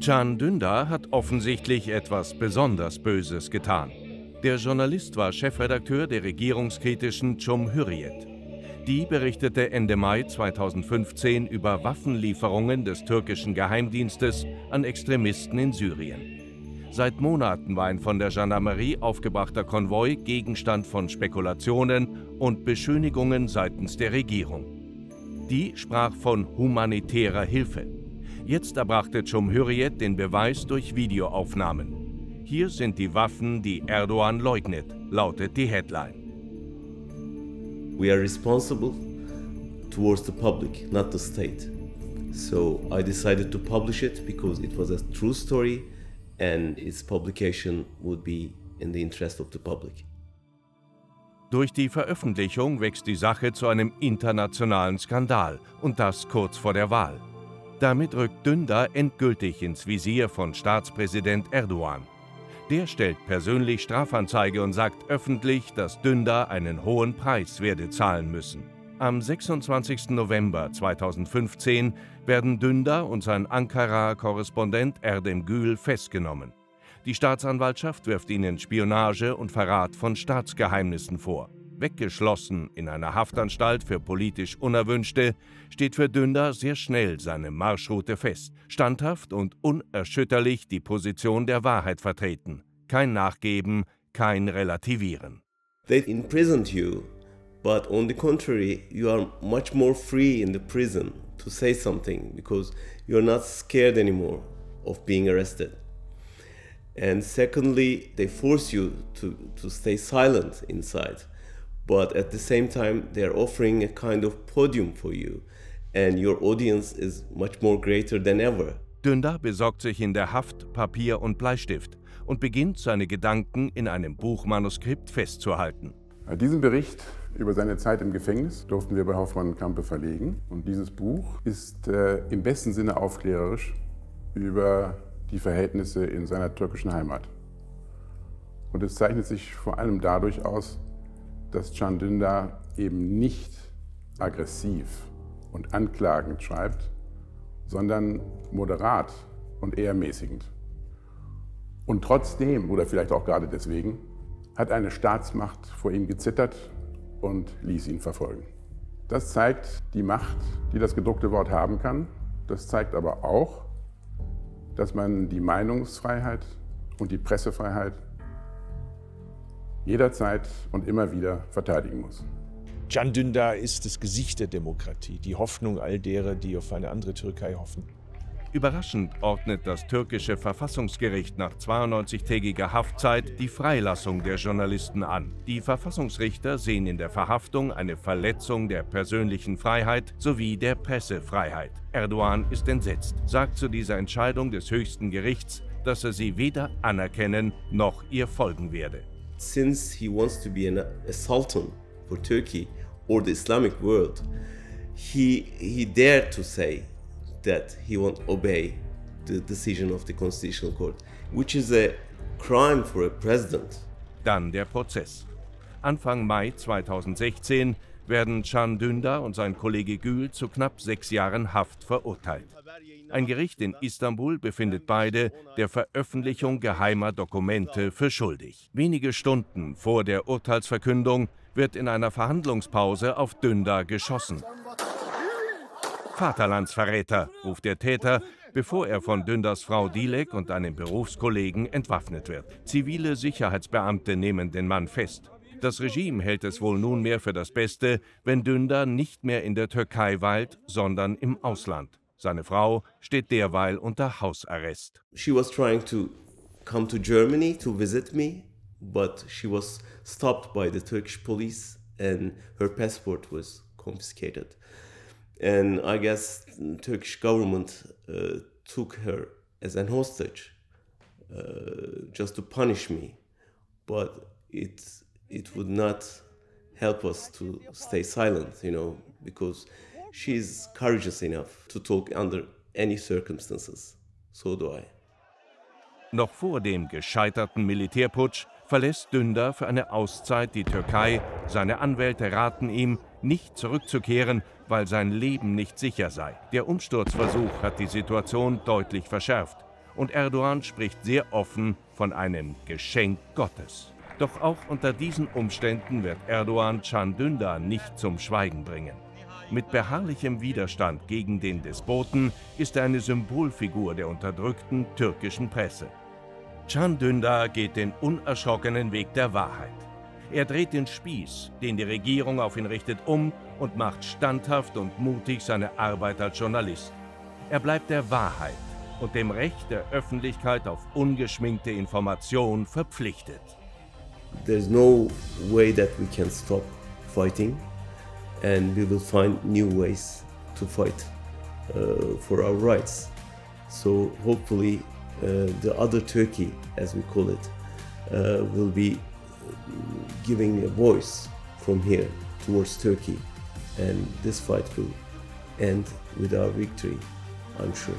Can Dündar hat offensichtlich etwas besonders Böses getan. Der Journalist war Chefredakteur der regierungskritischen Cumhuriyet. Die berichtete Ende Mai 2015 über Waffenlieferungen des türkischen Geheimdienstes an Extremisten in Syrien. Seit Monaten war ein von der Gendarmerie aufgebrachter Konvoi Gegenstand von Spekulationen und Beschönigungen seitens der Regierung. Die sprach von humanitärer Hilfe. Jetzt erbrachte Cumhuriyet den Beweis durch Videoaufnahmen. Hier sind die Waffen, die Erdogan leugnet, lautet die Headline. We are responsible towards the public, not the state. So I decided to publish it because it was a true story and its publication would be in the interest of the public. Durch die Veröffentlichung wächst die Sache zu einem internationalen Skandal und das kurz vor der Wahl. Damit rückt Dündar endgültig ins Visier von Staatspräsident Erdogan. Der stellt persönlich Strafanzeige und sagt öffentlich, dass Dündar einen hohen Preis werde zahlen müssen. Am 26. November 2015 werden Dündar und sein Ankara-Korrespondent Erdem Gül festgenommen. Die Staatsanwaltschaft wirft ihnen Spionage und Verrat von Staatsgeheimnissen vor. Weggeschlossen in einer Haftanstalt für politisch Unerwünschte, steht für Dündar sehr schnell seine Marschroute fest. Standhaft und unerschütterlich die Position der Wahrheit vertreten. Kein Nachgeben, kein Relativieren. They imprisoned you, but on the contrary, you are much more free in the prison to say something because you are not scared anymore of being arrested. And secondly, they force you to stay silent inside. But at the same time, they're offering a kind of podium for you, and your audience is much more greater than ever. Dündar besorgt sich in der Haft Papier und Bleistift und beginnt, seine Gedanken in einem Buchmanuskript festzuhalten. Diesen Bericht über seine Zeit im Gefängnis durften wir bei Hoffmann Campe verlegen. Und dieses Buch ist im besten Sinne aufklärerisch über die Verhältnisse in seiner türkischen Heimat. Und es zeichnet sich vor allem dadurch aus, dass Can Dündar eben nicht aggressiv und anklagend schreibt, sondern moderat und eher mäßigend. Und trotzdem, oder vielleicht auch gerade deswegen, hat eine Staatsmacht vor ihm gezittert und ließ ihn verfolgen. Das zeigt die Macht, die das gedruckte Wort haben kann. Das zeigt aber auch, dass man die Meinungsfreiheit und die Pressefreiheit jederzeit und immer wieder verteidigen muss. Can Dündar ist das Gesicht der Demokratie, die Hoffnung all derer, die auf eine andere Türkei hoffen. Überraschend ordnet das türkische Verfassungsgericht nach 92-tägiger Haftzeit die Freilassung der Journalisten an. Die Verfassungsrichter sehen in der Verhaftung eine Verletzung der persönlichen Freiheit sowie der Pressefreiheit. Erdogan ist entsetzt, sagt zu dieser Entscheidung des höchsten Gerichts, dass er sie weder anerkennen noch ihr folgen werde. Since he wants to be a sultan for Turkey or the Islamic world, he dared to say that he won't obey the decision of the Constitutional Court, which is a crime for a president. Dann der Prozess. Anfang Mai 2016 werden Can Dündar und sein Kollege Gül zu knapp 6 Jahren Haft verurteilt. Ein Gericht in Istanbul befindet beide der Veröffentlichung geheimer Dokumente für schuldig. Wenige Stunden vor der Urteilsverkündung wird in einer Verhandlungspause auf Dündar geschossen. Vaterlandsverräter, ruft der Täter, bevor er von Dündars Frau Dilek und einem Berufskollegen entwaffnet wird. Zivile Sicherheitsbeamte nehmen den Mann fest. Das Regime hält es wohl nunmehr für das Beste, wenn Dündar nicht mehr in der Türkei weilt, sondern im Ausland. Seine Frau steht derweil unter Hausarrest. She was trying to come to Germany to visit me, but she was stopped by the Turkish police and her passport was confiscated. And I guess the Turkish government took her as an hostage just to punish me. But it would not help us to stay silent, you know, because she's courageous enough to talk under any circumstances. So do I. Noch vor dem gescheiterten Militärputsch verlässt Dündar für eine Auszeit die Türkei. Seine Anwälte raten ihm, nicht zurückzukehren, weil sein Leben nicht sicher sei. Der Umsturzversuch hat die Situation deutlich verschärft. und Erdogan spricht sehr offen von einem Geschenk Gottes. Doch auch unter diesen Umständen wird Erdogan Can Dündar nicht zum Schweigen bringen. Mit beharrlichem Widerstand gegen den Despoten ist er eine Symbolfigur der unterdrückten türkischen Presse. Can Dündar geht den unerschrockenen Weg der Wahrheit. Er dreht den Spieß, den die Regierung auf ihn richtet, um und macht standhaft und mutig seine Arbeit als Journalist. Er bleibt der Wahrheit und dem Recht der Öffentlichkeit auf ungeschminkte Information verpflichtet. There's no way that we can stop fighting, and we will find new ways to fight for our rights. So hopefully the other Turkey, as we call it, will be giving a voice from here towards Turkey, and this fight will end with our victory, I'm sure.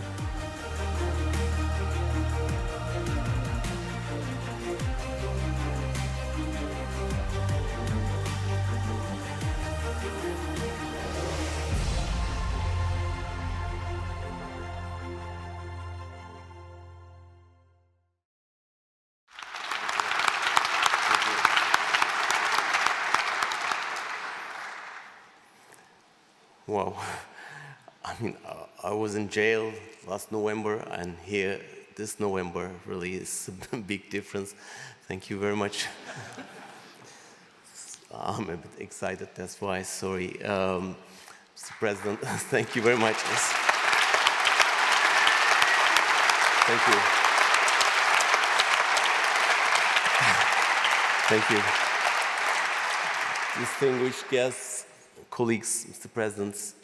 Wow, I mean, I was in jail last November, and here this November really is a big difference. Thank you very much. I'm a bit excited, that's why, sorry. Mr. President, thank you very much. Yes. Thank you. Thank you. Distinguished guests, colleagues, Mr. President,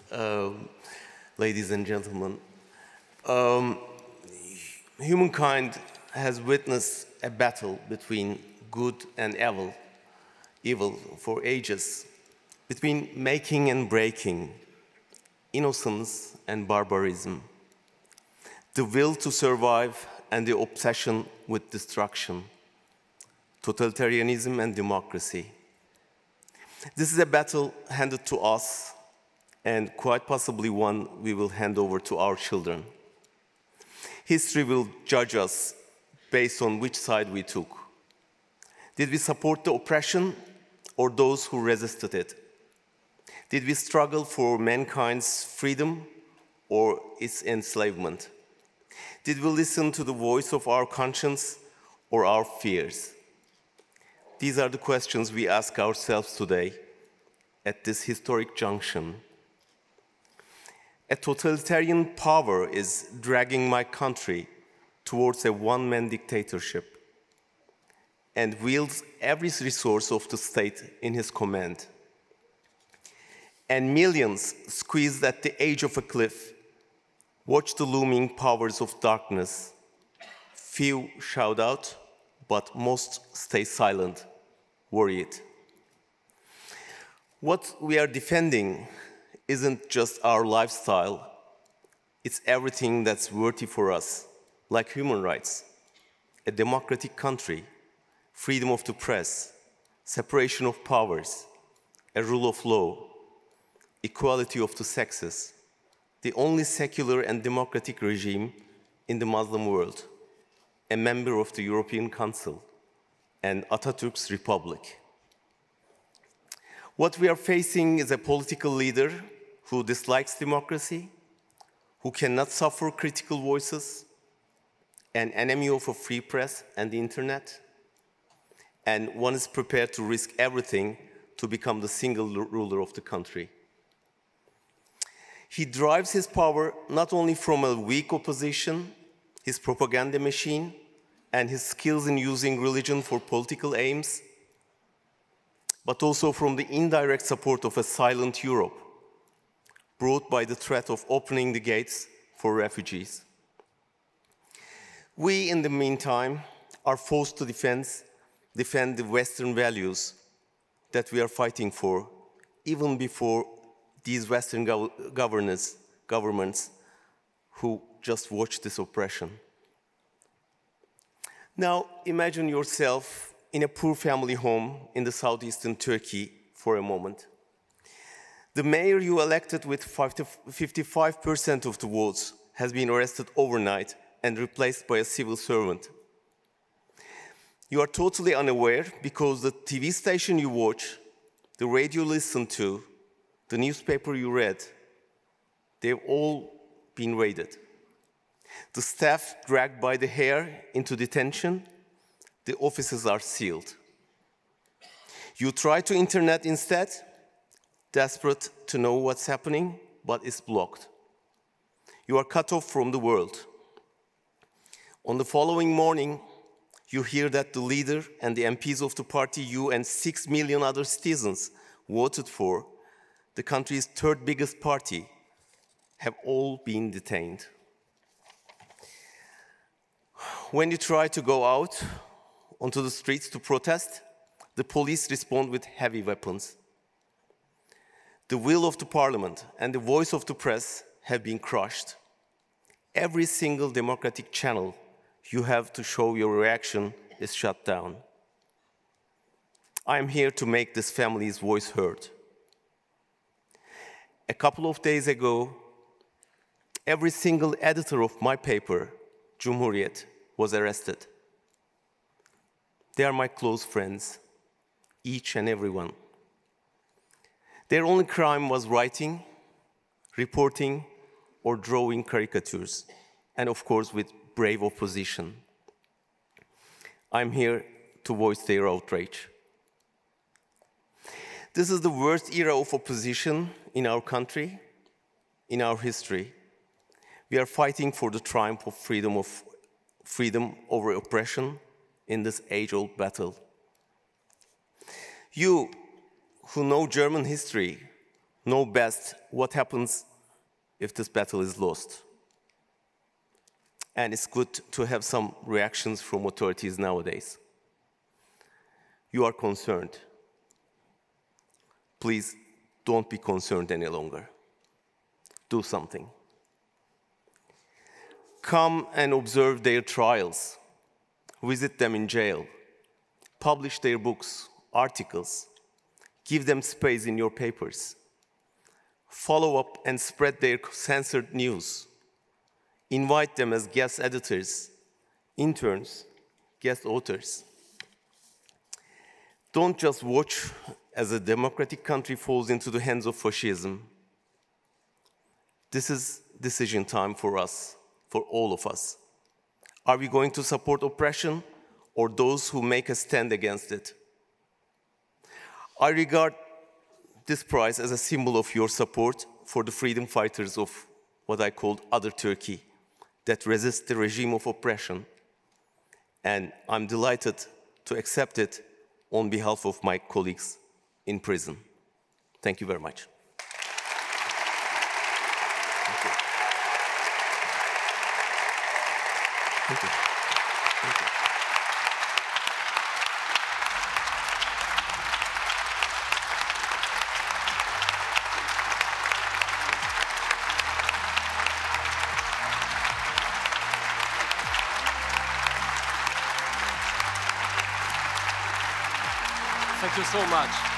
ladies and gentlemen, humankind has witnessed a battle between good and evil for ages, between making and breaking, innocence and barbarism, the will to survive and the obsession with destruction, totalitarianism and democracy. This is a battle handed to us, and quite possibly one we will hand over to our children. History will judge us based on which side we took. Did we support the oppression or those who resisted it? Did we struggle for mankind's freedom or its enslavement? Did we listen to the voice of our conscience or our fears? These are the questions we ask ourselves today at this historic junction. A totalitarian power is dragging my country towards a one-man dictatorship and wields every resource of the state in his command. And millions, squeezed at the edge of a cliff, watch the looming powers of darkness. Few shout out, but most stay silent, worried. What we are defending isn't just our lifestyle, it's everything that's worthy for us, like human rights, a democratic country, freedom of the press, separation of powers, a rule of law, equality of the sexes, the only secular and democratic regime in the Muslim world, a member of the European Council, and Atatürk's Republic. What we are facing is a political leader who dislikes democracy, who cannot suffer critical voices, an enemy of a free press and the internet, and one is prepared to risk everything to become the single ruler of the country. He derives his power not only from a weak opposition, his propaganda machine, and his skills in using religion for political aims, but also from the indirect support of a silent Europe, brought by the threat of opening the gates for refugees. We, in the meantime, are forced to defend the Western values that we are fighting for, even before these Western governments who just watch this oppression. Now, imagine yourself in a poor family home in the southeastern Turkey for a moment. The mayor you elected with 55% of the votes has been arrested overnight and replaced by a civil servant. You are totally unaware because the TV station you watch, the radio you listen to, the newspaper you read, they've all been raided. The staff dragged by the hair into detention, the offices are sealed. You try to internet instead, desperate to know what's happening, but it's blocked. You are cut off from the world. On the following morning, you hear that the leader and the MPs of the party you and 6 million other citizens voted for, the country's third biggest party, have all been detained. When you try to go out onto the streets to protest, the police respond with heavy weapons. The will of the parliament and the voice of the press have been crushed. Every single democratic channel you have to show your reaction is shut down. I am here to make this family's voice heard. A couple of days ago, every single editor of my paper, Cumhuriyet, was arrested. They are my close friends, each and every one. Their only crime was writing, reporting, or drawing caricatures, and of course with brave opposition. I'm here to voice their outrage. This is the worst era of opposition in our country, in our history. We are fighting for the triumph of freedom over oppression in this age-old battle. You who know German history know best what happens if this battle is lost. And it's good to have some reactions from authorities nowadays. You are concerned. Please don't be concerned any longer. Do something. Come and observe their trials. Visit them in jail. Publish their books, articles. Give them space in your papers. Follow up and spread their censored news. Invite them as guest editors, interns, guest authors. Don't just watch as a democratic country falls into the hands of fascism. This is decision time for us, for all of us. Are we going to support oppression or those who make a stand against it? I regard this prize as a symbol of your support for the freedom fighters of what I called Other Turkey, that resist the regime of oppression. And I'm delighted to accept it on behalf of my colleagues in prison. Thank you very much. Thank you. Thank you. Thank you. Thank you so much.